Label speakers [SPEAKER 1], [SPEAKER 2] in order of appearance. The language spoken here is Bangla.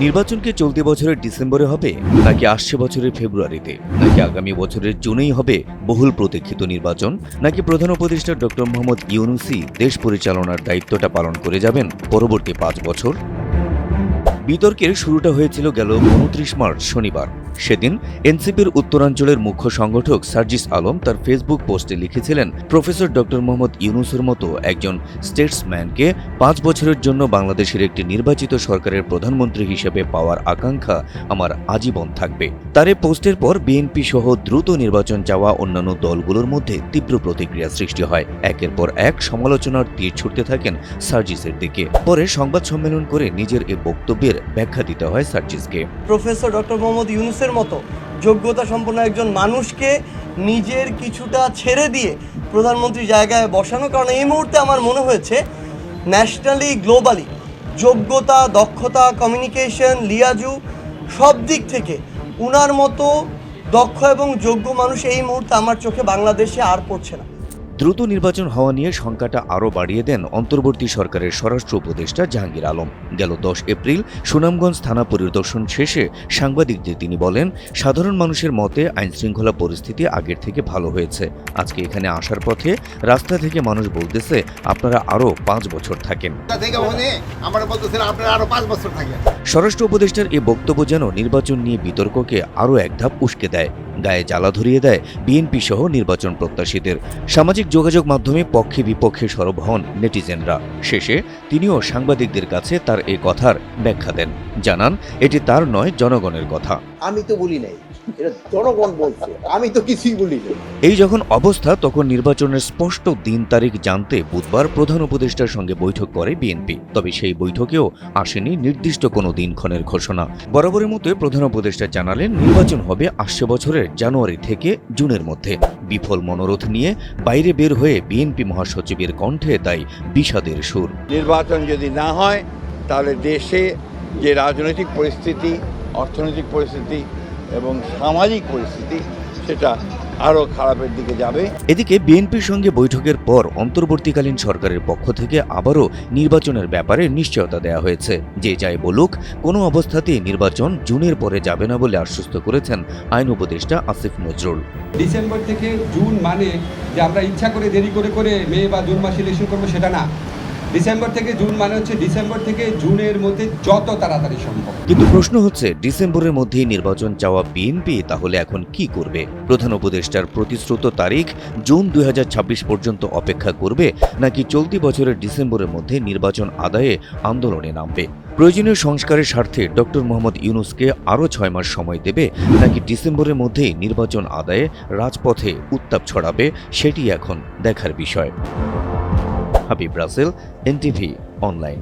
[SPEAKER 1] নির্বাচনকে চলতি বছরের ডিসেম্বরে হবে নাকি আসছে বছরের ফেব্রুয়ারিতে, নাকি আগামী বছরের জুনেই হবে বহুল প্রতীক্ষিত নির্বাচন, নাকি প্রধান উপদেষ্টা ডক্টর মোহাম্মদ ইউনূসই দেশ পরিচালনার দায়িত্বটা পালন করে যাবেন পরবর্তী 5 বছর? বিতর্কের শুরুটা হয়েছিল গেল 29 মার্চ শনিবার। সেদিন এনসিপির উত্তরাঞ্চলের মুখ্য সংগঠক সার্জিস আলম তার ফেসবুক পোস্টে লিখেছিলেন, প্রফেসর ডক্টর মোহাম্মদ ইউনূসের মতো একজন স্টেটসম্যানকে 5 বছরের জন্য বাংলাদেশের একটি নির্বাচিত সরকারের প্রধানমন্ত্রী হিসেবে পাওয়ার আকাঙ্ক্ষা আমার আজীবন থাকবে। তার এই পোস্টের পর বিএনপি সহ দ্রুত নির্বাচন চাওয়া অন্যান্য দলগুলোর মধ্যে তীব্র প্রতিক্রিয়া সৃষ্টি হয়। একের পর এক সমালোচনার তীর ছুটতে থাকেন সার্জিসের দিকে। পরে সংবাদ সম্মেলন করে নিজের এই বক্তব্যের ব্যাখ্যা দিতে হয় সার্জিসকে।
[SPEAKER 2] প্রফেসর ডক্টর মোহাম্মদ ইউনূসের মতো যোগ্যতা সম্পন্ন একজন মানুষকে নিজের কিছুটা ছেড়ে দিয়ে প্রধানমন্ত্রী জায়গায় বসানো, কারণ এই মুহূর্তে আমার মনে হয়েছে ন্যাশনালি গ্লোবালি যোগ্যতা, দক্ষতা, কমিউনিকেশন, লিয়াজু সব দিক থেকে উনার মতো দক্ষ এবং যোগ্য মানুষ এই মুহূর্তে আমার চোখে বাংলাদেশে আর পড়ছে না।
[SPEAKER 1] দ্রুত নির্বাচন হওয়া নিয়ে শঙ্কাটা আরও বাড়িয়ে দেন অন্তর্বর্তী সরকারের স্বরাষ্ট্র উপদেষ্টা জাহাঙ্গীর আলম। গেল 10 এপ্রিল সুনামগঞ্জ থানা পরিদর্শন শেষে সাংবাদিকদের তিনি বলেন, সাধারণ মানুষের মতে আইনশৃঙ্খলা পরিস্থিতি আগের থেকে ভালো হয়েছে। আজকে এখানে আসার পথে রাস্তা থেকে মানুষ বলতেছে আপনারা আরও 5 বছর থাকেন। স্বরাষ্ট্র উপদেষ্টার এই বক্তব্য যেন নির্বাচন নিয়ে বিতর্ককে আরও এক ধাপ উস্কে দেয়, গায়ে জ্বালা ধরিয়ে দেয় বিএনপি সহ নির্বাচন প্রত্যাশীদের। সামাজিক যোগাযোগ মাধ্যমে পক্ষে বিপক্ষে সরব হন নেটিজেনরা। শেষে তিনিও সাংবাদিকদের কাছে তার এই কথার ব্যাখ্যা দেন, জানান এটি তার নয়, জনগণের কথা।
[SPEAKER 3] আমি তো বলি নাই, এটা জনগণ বলছে, আমি তো কিছুই বলি নাই।
[SPEAKER 1] এই যখন অবস্থা, তখন নির্বাচনের স্পষ্ট দিন তারিখ জানতে বুধবার প্রধান উপদেষ্টার সঙ্গে বৈঠক করে বিএনপি। তবে সেই বৈঠকেও আসেনি নির্দিষ্ট কোনো দিনক্ষণের ঘোষণা। বরাবরের মতো প্রধান উপদেষ্টা জানালেন, নির্বাচন হবে আসছে বছরের জানুয়ারি থেকে জুনের মধ্যে। বিফল মনোরথ নিয়ে বাইরে বের হয়ে বিএনপি মহাসচিবের কণ্ঠে তাই বিষাদের সুর।
[SPEAKER 4] নির্বাচন যদি না হয় তাহলে দেশে যে রাজনৈতিক পরিস্থিতি, অর্থনৈতিক পরিস্থিতি এবং সামাজিক পরিস্থিতি সেটা আরও খারাপের দিকে যাবে।
[SPEAKER 1] এদিকে বিএনপির সঙ্গে বৈঠকের পর অন্তর্বর্তীকালীন সরকারের পক্ষ থেকে আবারও নির্বাচনের ব্যাপারে নিশ্চয়তা দেওয়া হয়েছে। যে যাই বলুক, কোনো অবস্থাতেই নির্বাচন জুনের পরে যাবে না বলে আশ্বস্ত করেছেন আইন উপদেষ্টা আসিফ নজরুল।
[SPEAKER 5] ডিসেম্বর থেকে জুন মানে যে আমরা ইচ্ছা করে দেরি করে মে বা জুন মাসে ইলেকশন করবো সেটা না। ডিসেম্বর থেকে জুন মানে হচ্ছে ডিসেম্বর থেকে জুনের মধ্যে যত তাড়াতাড়ি সম্ভব।
[SPEAKER 1] কিন্তু প্রশ্ন হচ্ছে, ডিসেম্বরের মধ্যেই নির্বাচন চাওয়া বিএনপি তাহলে এখন কি করবে? প্রধান উপদেষ্টার প্রতিশ্রুত তারিখ জুন 2026 পর্যন্ত অপেক্ষা করবে, নাকি চলতি বছরের ডিসেম্বরের মধ্যে নির্বাচন আদায়ে আন্দোলনে নামবে? প্রয়োজনীয় সংস্কারের স্বার্থে ডক্টর মোহাম্মদ ইউনূসকে আরও 6 মাস সময় দেবে, নাকি ডিসেম্বরের মধ্যেই নির্বাচন আদায়ে রাজপথে উত্তাপ ছড়াবে? সেটি এখন দেখার বিষয়। Habib Rasel, NTV online.